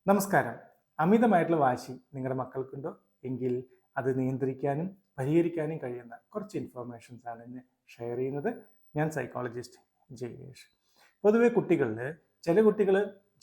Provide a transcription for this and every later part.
നമസ്കാരം. അമിതമായിട്ടുള്ള വാശി നിങ്ങളുടെ മക്കൾക്കുണ്ടോ? എങ്കിൽ അത് നിയന്ത്രിക്കാനും പരിഹരിക്കാനും കഴിയുന്ന കുറച്ച് ഇൻഫർമേഷൻസ് ആണ് ഇന്ന് ഷെയർ ചെയ്യുന്നത്. ഞാൻ സൈക്കോളജിസ്റ്റ് ജയേഷ്. പൊതുവെ കുട്ടികളിൽ ചില കുട്ടികൾ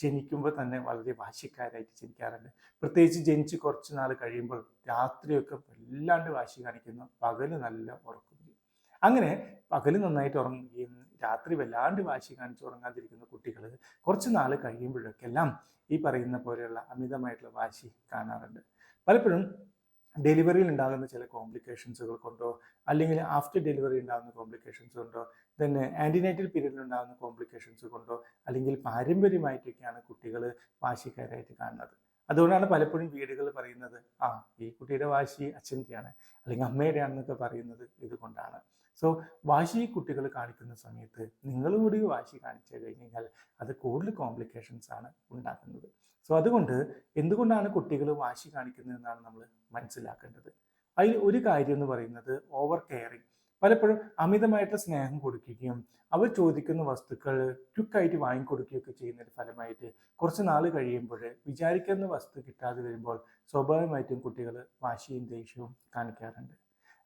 ജനിക്കുമ്പോൾ തന്നെ വളരെ വാശിക്കാരായിട്ട് ജനിക്കാറുണ്ട്. പ്രത്യേകിച്ച് ജനിച്ച് കുറച്ച് നാൾ കഴിയുമ്പോൾ രാത്രിയൊക്കെ വല്ലാണ്ട് വാശി കാണിക്കുന്നു, പകല് നല്ല ഉറക്കം ചെയ്യും. അങ്ങനെ പകല് നന്നായിട്ട് ഉറങ്ങുകയും രാത്രി വല്ലാണ്ട് വാശി കാണിച്ച് ഉറങ്ങാതിരിക്കുന്ന കുട്ടികൾ കുറച്ച് നാൾ കഴിയുമ്പോഴൊക്കെല്ലാം ഈ പറയുന്ന പോലെയുള്ള അമിതമായിട്ടുള്ള വാശി കാണാറുണ്ട്. പലപ്പോഴും ഡെലിവറിയിൽ ഉണ്ടാകുന്ന ചില കോംപ്ലിക്കേഷൻസുകൾ കൊണ്ടോ അല്ലെങ്കിൽ ആഫ്റ്റർ ഡെലിവറി ഉണ്ടാകുന്ന കോംപ്ലിക്കേഷൻസ് കൊണ്ടോ തന്നെ ആൻറ്റിനേറ്റൽ പീരീഡിൽ ഉണ്ടാകുന്ന കോംപ്ലിക്കേഷൻസ് കൊണ്ടോ അല്ലെങ്കിൽ പാരമ്പര്യമായിട്ടൊക്കെയാണ് കുട്ടികൾ വാശിക്കാരായിട്ട് കാണുന്നത്. അതുകൊണ്ടാണ് പലപ്പോഴും വീടുകൾ പറയുന്നത് ഈ കുട്ടിയുടെ വാശി അച്ഛൻ്റെയാണ് അല്ലെങ്കിൽ അമ്മയുടെയാണെന്നൊക്കെ പറയുന്നത് ഇതുകൊണ്ടാണ്. സോ വാശി കുട്ടികൾ കാണിക്കുന്ന സമയത്ത് നിങ്ങളും കൂടി വാശി കാണിച്ചു കഴിഞ്ഞാൽ അത് കൂടുതൽ കോംപ്ലിക്കേഷൻസ് ആണ് ഉണ്ടാക്കുന്നത്. സോ അതുകൊണ്ട് എന്തുകൊണ്ടാണ് കുട്ടികൾ വാശി കാണിക്കുന്നതെന്നാണ് നമ്മൾ മനസ്സിലാക്കേണ്ടത്. അതിൽ ഒരു കാര്യം എന്ന് പറയുന്നത് ഓവർ കെയറിങ്. പലപ്പോഴും അമിതമായിട്ട് സ്നേഹം കൊടുക്കുകയും അവർ ചോദിക്കുന്ന വസ്തുക്കൾ ക്വിക്കായിട്ട് വാങ്ങിക്കൊടുക്കുകയൊക്കെ ചെയ്യുന്നതിന്റെ ഫലമായിട്ട് കുറച്ച് നാൾ കഴിയുമ്പോൾ വിചാരിക്കുന്ന വസ്തു കിട്ടാതെ വരുമ്പോൾ സ്വാഭാവികമായിട്ടും കുട്ടികൾ വാശിയും ദേഷ്യവും കാണിക്കാറുണ്ട്.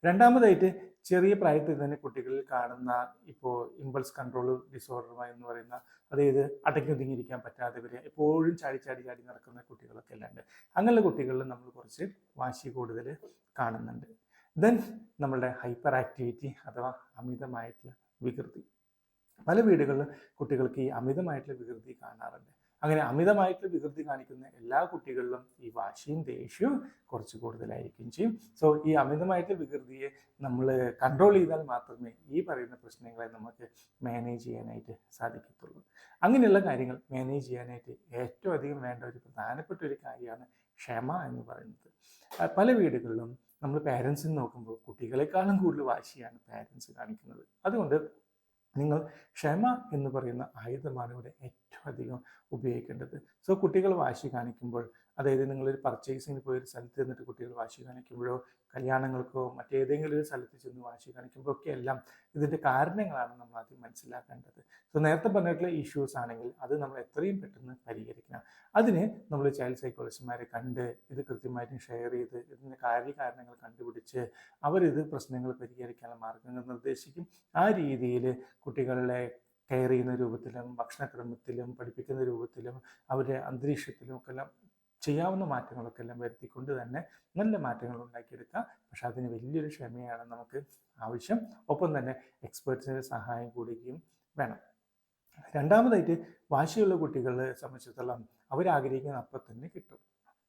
രണ്ടാമതായിട്ട് ചെറിയ പ്രായത്തിൽ തന്നെ കുട്ടികളിൽ കാണുന്ന ഇപ്പോൾ ഇമ്പൾസ് കൺട്രോൾ ഡിസോർഡർ എന്ന് പറയുന്ന, അതായത് അടങ്ങി ഒതുങ്ങിയിരിക്കാൻ പറ്റാതെ വരിക, എപ്പോഴും ചാടി ചാടി ചാടി നടക്കുന്ന കുട്ടികളൊക്കെ എല്ലാം ഉണ്ട്. അങ്ങനെയുള്ള കുട്ടികളിൽ നമ്മൾ കുറച്ച് വാശി കൂടുതൽ കാണുന്നുണ്ട്. ദെൻ നമ്മളുടെ ഹൈപ്പർ ആക്ടിവിറ്റി അഥവാ അമിതമായിട്ടുള്ള വികൃതി. പല വീടുകളിലും കുട്ടികൾക്ക് ഈ അമിതമായിട്ടുള്ള വികൃതി കാണാറുണ്ട്. അങ്ങനെ അമിതമായിട്ടുള്ള വികൃതി കാണിക്കുന്ന എല്ലാ കുട്ടികളിലും ഈ വാശിയും ദേഷ്യവും കുറച്ച് കൂടുതലായിരിക്കും ചെയ്യും. സോ ഈ അമിതമായിട്ടുള്ള വികൃതിയെ നമ്മൾ കൺട്രോൾ ചെയ്താൽ മാത്രമേ ഈ പറയുന്ന പ്രശ്നങ്ങളെ നമുക്ക് മാനേജ് ചെയ്യാനായിട്ട് സാധിക്കത്തുള്ളൂ. അങ്ങനെയുള്ള കാര്യങ്ങൾ മാനേജ് ചെയ്യാനായിട്ട് ഏറ്റവും അധികം വേണ്ട ഒരു പ്രധാനപ്പെട്ട ഒരു കാര്യമാണ് ക്ഷമ എന്ന് പറയുന്നത്. പല വീടുകളിലും നമ്മൾ പാരൻസിന് നോക്കുമ്പോൾ കുട്ടികളെക്കാളും കൂടുതൽ വാശിയാണ് പാരൻസ് കാണിക്കുന്നത്. അതുകൊണ്ട് നിങ്ങൾ ക്ഷമ എന്ന് പറയുന്ന ആയുധമാണ് ഇവിടെ ഏറ്റവും അധികം ഉപയോഗിക്കേണ്ടത്. സോ കുട്ടികൾ വാശി കാണിക്കുമ്പോൾ, അതായത് നിങ്ങളൊരു പർച്ചേസിങ്ങിന് പോയി ഒരു സ്ഥലത്ത് നിന്നിട്ട് കുട്ടികൾ വാശി കാണിക്കുമ്പോഴോ കല്യാണങ്ങൾക്കോ മറ്റേതെങ്കിലും ഒരു സ്ഥലത്ത് ചെന്ന് വാശി കാണിക്കുമ്പോൾ ഒക്കെ എല്ലാം ഇതിൻ്റെ കാരണങ്ങളാണ് നമ്മൾ ആദ്യം മനസ്സിലാക്കേണ്ടത്. സോ നേരത്തെ പറഞ്ഞിട്ടുള്ള ഇഷ്യൂസ് ആണെങ്കിൽ അത് നമ്മൾ എത്രയും പെട്ടെന്ന് പരിഹരിക്കണം. അതിന് നമ്മൾ ചൈൽഡ് സൈക്കോളജിസ്റ്റുമാരെ കണ്ട് ഇത് കൃത്യമായിട്ടും ഷെയർ ചെയ്ത് ഇതിൻ്റെ കാര്യകാരണങ്ങൾ കണ്ടുപിടിച്ച് അവരിത് പ്രശ്നങ്ങൾ പരിഹരിക്കാനുള്ള മാർഗങ്ങൾ നിർദ്ദേശിക്കും. ആ രീതിയിൽ കുട്ടികളെ കെയർ ചെയ്യുന്ന രൂപത്തിലും ഭക്ഷണക്രമത്തിലും പഠിപ്പിക്കുന്ന രൂപത്തിലും അവരുടെ അന്തരീക്ഷത്തിലും ഒക്കെ എല്ലാം ചെയ്യാവുന്ന മാറ്റങ്ങളൊക്കെ എല്ലാം വരുത്തിക്കൊണ്ട് തന്നെ നല്ല മാറ്റങ്ങൾ ഉണ്ടാക്കിയെടുക്കാം. പക്ഷെ അതിന് വലിയൊരു ക്ഷമയാണ് നമുക്ക് ആവശ്യം. ഒപ്പം തന്നെ എക്സ്പേർട്സിൻ്റെ സഹായം കൂടുകയും വേണം. രണ്ടാമതായിട്ട് വാശിയുള്ള കുട്ടികളെ സംബന്ധിച്ചിടത്തോളം അവരാഗ്രഹിക്കുന്ന അപ്പം തന്നെ കിട്ടും.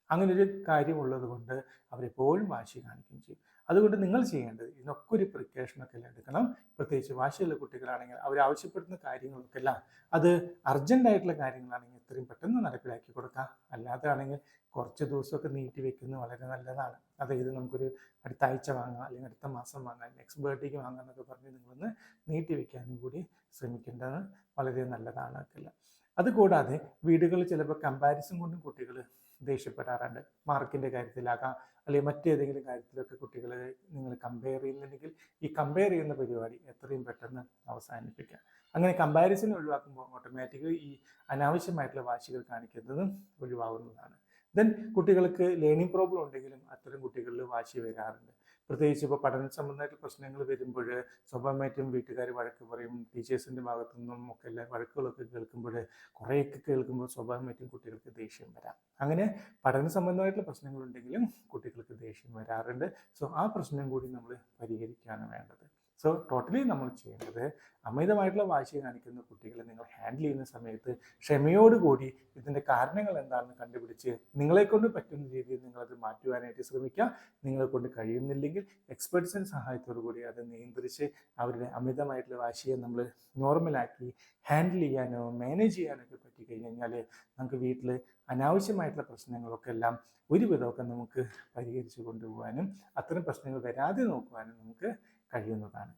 അങ്ങനൊരു കാര്യമുള്ളത് കൊണ്ട് അവരെപ്പോഴും വാശി കാണിക്കുകയും ചെയ്യും. അതുകൊണ്ട് നിങ്ങൾ ചെയ്യേണ്ടത് ഇതിനൊക്കെ ഒരു പ്രിക്കോഷനൊക്കെ എല്ലാം എടുക്കണം. പ്രത്യേകിച്ച് വാശിയുള്ള കുട്ടികളാണെങ്കിൽ അവർ ആവശ്യപ്പെടുന്ന കാര്യങ്ങളൊക്കെ എല്ലാം അത് അർജൻറ്റായിട്ടുള്ള കാര്യങ്ങളാണെങ്കിൽ എത്രയും പെട്ടെന്ന് നടപ്പിലാക്കി കൊടുക്കുക. അല്ലാതാണെങ്കിൽ കുറച്ച് ദിവസമൊക്കെ നീട്ടി വെക്കുന്നത് വളരെ നല്ലതാണ്. അതായത് നമുക്കൊരു അടുത്ത ആഴ്ച വാങ്ങാം അല്ലെങ്കിൽ അടുത്ത മാസം വാങ്ങാം, നെക്സ്റ്റ് ബർത്ത്ഡേക്ക് വാങ്ങാം എന്നൊക്കെ പറഞ്ഞ് നിങ്ങളൊന്ന് നീട്ടി വെക്കാനും കൂടി ശ്രമിക്കേണ്ടത് വളരെ നല്ലതാണ് ഒക്കെ. അതുകൂടാതെ വീടുകളിൽ ചിലപ്പോൾ കമ്പാരിസൺ കൊണ്ടും കുട്ടികൾ ദേഷ്യപ്പെടാറുണ്ട്. മാർക്കിൻ്റെ കാര്യത്തിലാകാം അല്ലെങ്കിൽ മറ്റേതെങ്കിലും കാര്യത്തിലൊക്കെ കുട്ടികളെ നിങ്ങൾ കമ്പയർ ചെയ്യുന്നുണ്ടെങ്കിൽ ഈ കമ്പയർ ചെയ്യുന്ന പരിപാടി എത്രയും പെട്ടെന്ന് അവസാനിപ്പിക്കുക. അങ്ങനെ കമ്പാരിസൺ ഒഴിവാക്കുമ്പോൾ ഓട്ടോമാറ്റിക്കലി ഈ അനാവശ്യമായിട്ടുള്ള വാശികൾ കാണിക്കുന്നതും ഒഴിവാകുന്നതാണ്. ദെൻ കുട്ടികൾക്ക് ലേണിംഗ് പ്രോബ്ലം ഉണ്ടെങ്കിലും അത്തരം കുട്ടികളിൽ വാശി വരാറുണ്ട്. പ്രത്യേകിച്ച് ഇപ്പോൾ പഠന സംബന്ധമായിട്ടുള്ള പ്രശ്നങ്ങൾ വരുമ്പോൾ സ്വാഭാവികമായിട്ടും വീട്ടുകാർ വഴക്ക് പറയും. ടീച്ചേഴ്സിൻ്റെ ഭാഗത്തു നിന്നും ഒക്കെ എല്ലാ വഴക്കുകളൊക്കെ കേൾക്കുമ്പോൾ കുറേയൊക്കെ കേൾക്കുമ്പോൾ സ്വാഭാവികമായിട്ടും കുട്ടികൾക്ക് ദേഷ്യം വരാം. അങ്ങനെ പഠന സംബന്ധമായിട്ടുള്ള പ്രശ്നങ്ങളുണ്ടെങ്കിലും കുട്ടികൾക്ക് ദേഷ്യം വരാറുണ്ട്. സോ ആ പ്രശ്നം കൂടി നമ്മൾ പരിഹരിക്കുകയാണ് വേണ്ടത്. സോ ടോട്ടലി നമ്മൾ ചെയ്യേണ്ടത് അമിതമായിട്ടുള്ള വാശി കാണിക്കുന്ന കുട്ടികളെ നിങ്ങൾ ഹാൻഡിൽ ചെയ്യുന്ന സമയത്ത് ക്ഷമയോടുകൂടി ഇതിൻ്റെ കാരണങ്ങൾ എന്താണെന്ന് കണ്ടുപിടിച്ച് നിങ്ങളെക്കൊണ്ട് പറ്റുന്ന രീതിയിൽ നിങ്ങളത് മാറ്റുവാനായിട്ട് ശ്രമിക്കുക. നിങ്ങളെ കൊണ്ട് കഴിയുന്നില്ലെങ്കിൽ എക്സ്പെർട്സിൻ്റെ സഹായത്തോടു കൂടി അത് നിയന്ത്രിച്ച് അവരുടെ അമിതമായിട്ടുള്ള വാശിയെ നമ്മൾ നോർമലാക്കി ഹാൻഡിൽ ചെയ്യാനോ മാനേജ് ചെയ്യാനോ ഒക്കെ പറ്റിക്കഴിഞ്ഞാൽ നമുക്ക് വീട്ടിൽ അനാവശ്യമായിട്ടുള്ള പ്രശ്നങ്ങളൊക്കെ എല്ലാം ഒരുവിധമൊക്കെ നമുക്ക് പരിഹരിച്ചു കൊണ്ടുപോകാനും അത്തരം പ്രശ്നങ്ങൾ വരാതെ നോക്കുവാനും നമുക്ക് കഴിയുന്നതാണ്.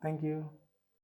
Thank you.